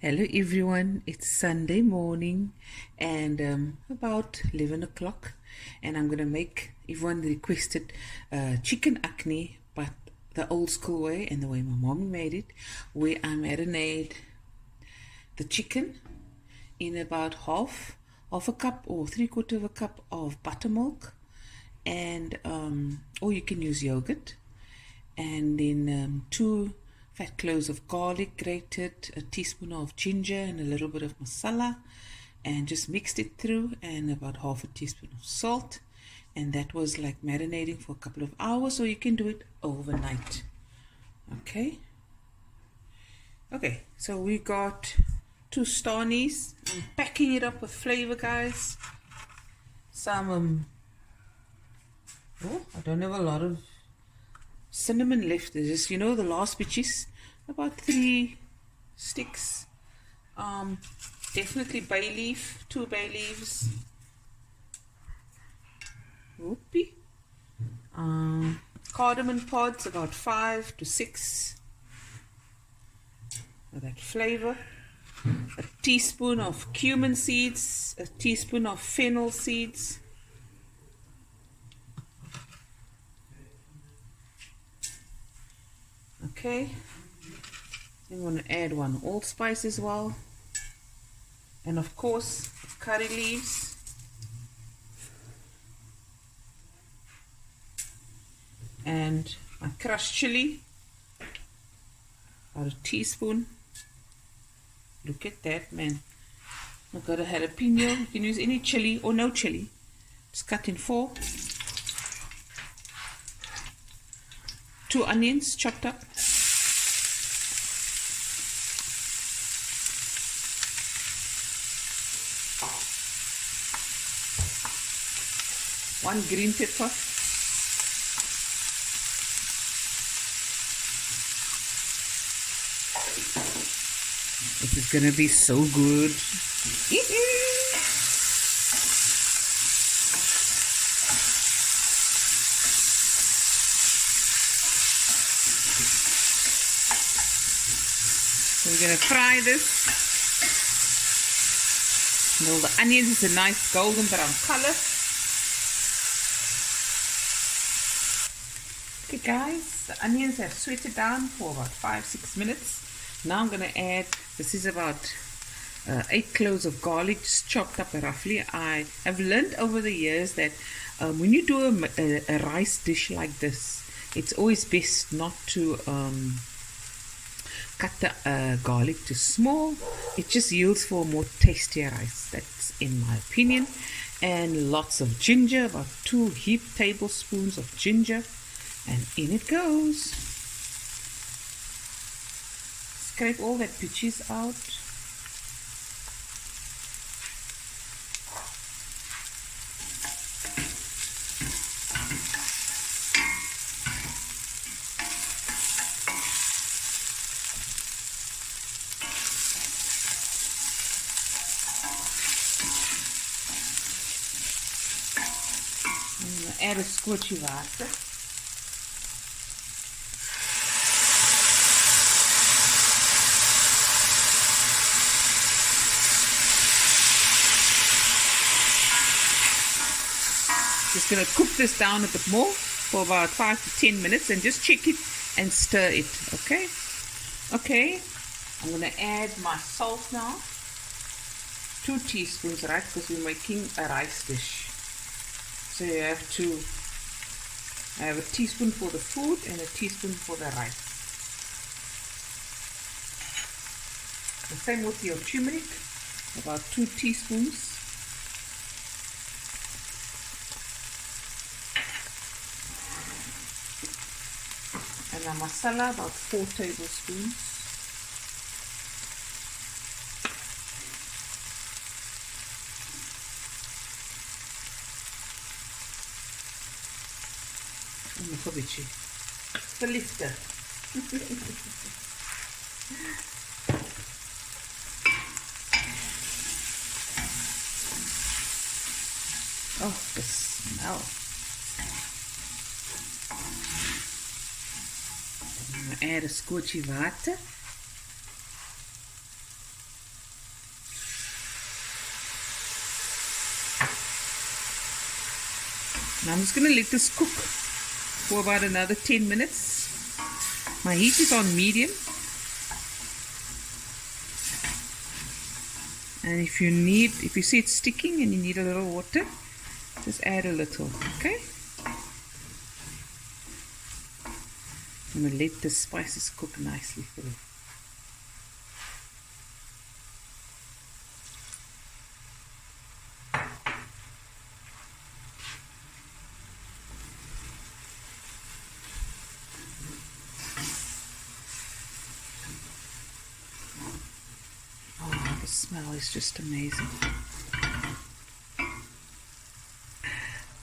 Hello everyone, it's Sunday morning and about 11 o'clock, and I'm gonna make, everyone requested chicken acne, but the old school way and the way my mom made it, where I marinate the chicken in about half a cup or 3/4 of a cup of buttermilk, and or you can use yogurt, and then 2 fat cloves of garlic grated, a teaspoon of ginger, and a little bit of masala, and just mixed it through, and about half a teaspoon of salt. And that was like marinating for a couple of hours, or you can do it overnight. Okay, so we got 2 starnies. I'm packing it up with flavor, guys. Some I don't have a lot of cinnamon left. There's just, the last bitches, about 3 sticks. Definitely bay leaf, 2 bay leaves. Whoopee. Cardamom pods, about 5 to 6 for that flavor. A teaspoon of cumin seeds, a teaspoon of fennel seeds. Okay, I'm going to add 1 allspice as well, and of course curry leaves, and my crushed chili, about a teaspoon. Look at that, man. I've got a jalapeno. You can use any chili or no chili. It's cut in 4. 2 onions chopped up. 1 green pepper. This is gonna be so good. So we're gonna fry this until the onions is a nice golden brown color. Okay guys, the onions have sweated down for about 5-6 minutes. Now I'm gonna add, this is about 8 cloves of garlic, just chopped up roughly. I have learned over the years that when you do a rice dish like this, it's always best not to cut the garlic too small. It just yields for a more tastier rice. That's in my opinion. And lots of ginger, about 2 heaped tablespoons of ginger, and in it goes. Scrape all that pitches out. Add a squirty water. Just going to cook this down a bit more for about 5 to 10 minutes, and just check it and stir it. Okay, I'm going to add my salt now. 2 teaspoons, right, because we're making a rice dish. So you have to, I have a teaspoon for the food and a teaspoon for the rice. The same with your turmeric, about 2 teaspoons. And the masala, about 4 tablespoons. The lifter. Oh, the smell. I'm going to add a skootjie water. Now I'm just going to let this cook for about another 10 minutes. My heat is on medium. And if you see it sticking and you need a little water, just add a little, okay? I'm going to let the spices cook nicely through. Oh, the smell is just amazing.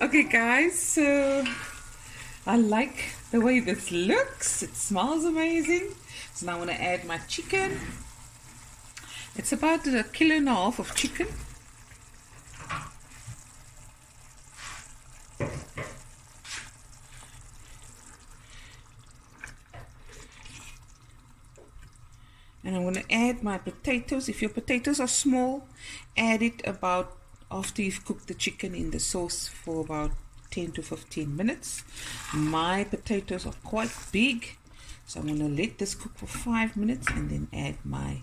Okay guys, so I like the way this looks. It smells amazing. So now I'm going to add my chicken. It's about 1.5 kilos of chicken. And I'm going to add my potatoes. If your potatoes are small, add it about after you've cooked the chicken in the sauce for about 10 to 15 minutes. My potatoes are quite big, so I'm going to let this cook for 5 minutes and then add my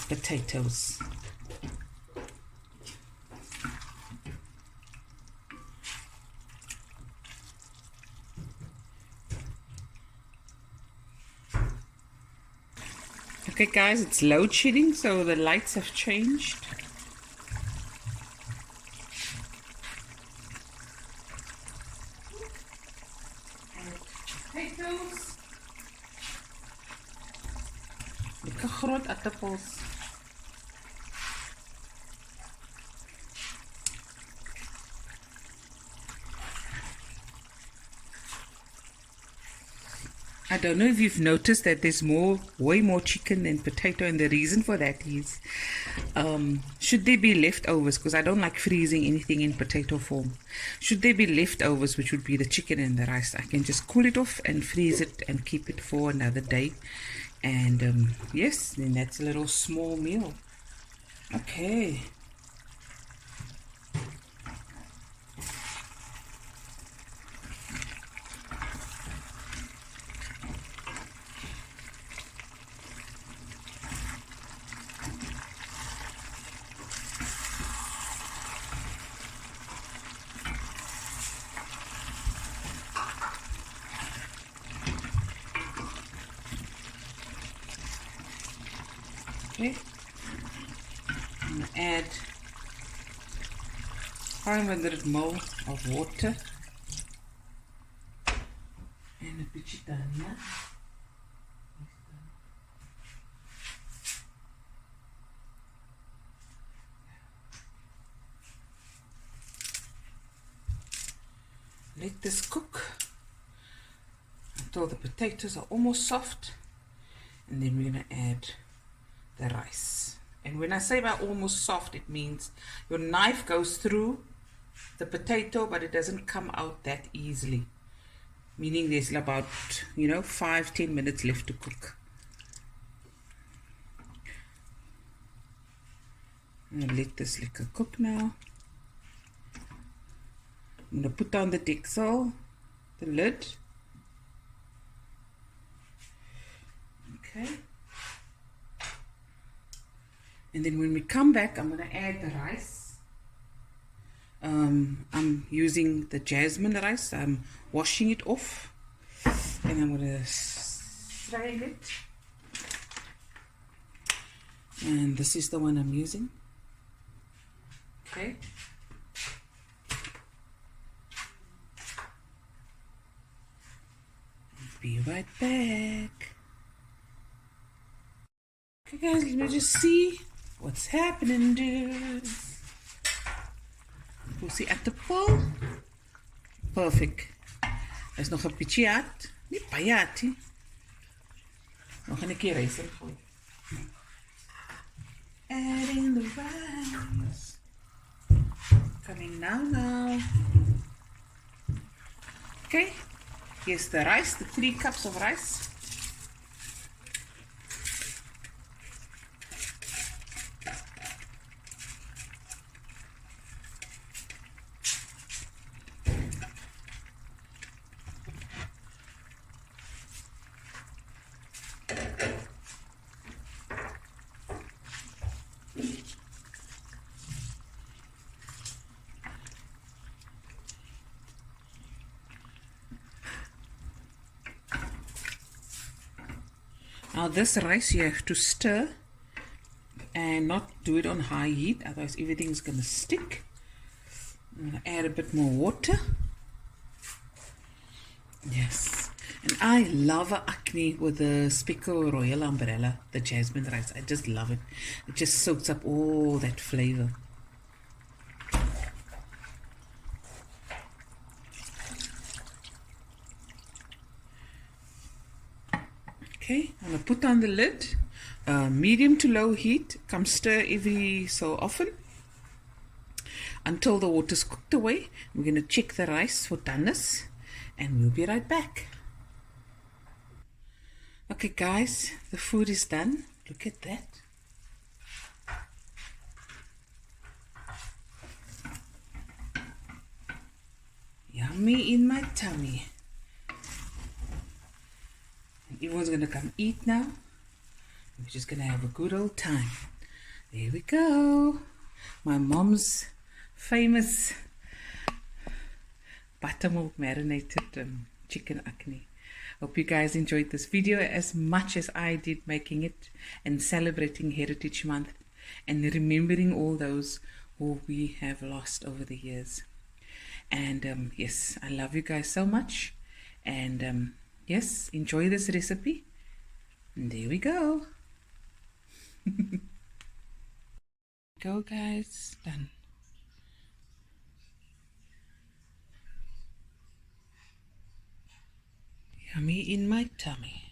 potatoes. Okay guys, it's load shedding, so the lights have changed. Potatoes. Lekker groot aardappels. I don't know if you've noticed that there's way more chicken than potato, and the reason for that is, should there be leftovers, because I don't like freezing anything in potato form. Should there be leftovers, which would be the chicken and the rice, I can just cool it off and freeze it and keep it for another day. And yes, then that's a little small meal. Okay. Okay, I'm going to add 500 ml of water and a bit of dhania. Let this cook until the potatoes are almost soft, and then we're going to add the rice. And when I say by almost soft, it means your knife goes through the potato, but it doesn't come out that easily, meaning there's about 5-10 minutes left to cook. I'm going to let this liquor cook now. I'm going to put down the dixel, the lid. Okay. And then when we come back, I'm going to add the rice. I'm using the jasmine rice. I'm washing it off. And I'm going to strain it. And this is the one I'm using. Okay. Be right back. Okay guys, let me just see what's happening, dudes. Hoe sien aardappel? Perfect. Is nog 'n bietjie hard. Nie baie hard nie. Nog 'n keer rys ingooi. Adding the rice. Coming now. Okay. Here's the rice, the 3 cups of rice. Now this rice you have to stir and not do it on high heat, otherwise everything's gonna stick. I'm gonna add a bit more water. Yes, and I love a Ahkni with the speckle royal umbrella, the jasmine rice. I just love it. It just soaks up all that flavor. Okay, I'm gonna put on the lid, medium to low heat. Come stir every so often until the water's cooked away. We're gonna check the rice for doneness, and we'll be right back. Okay, guys, the food is done. Look at that. Yummy in my tummy. Everyone's gonna come eat now. We're just gonna have a good old time. There we go. My mom's famous buttermilk marinated chicken Ahkni. Hope you guys enjoyed this video as much as I did making it and celebrating Heritage Month and remembering all those who we have lost over the years. And yes, I love you guys so much. And yes, enjoy this recipe. And there we go. Go, guys. Done. Yummy in my tummy.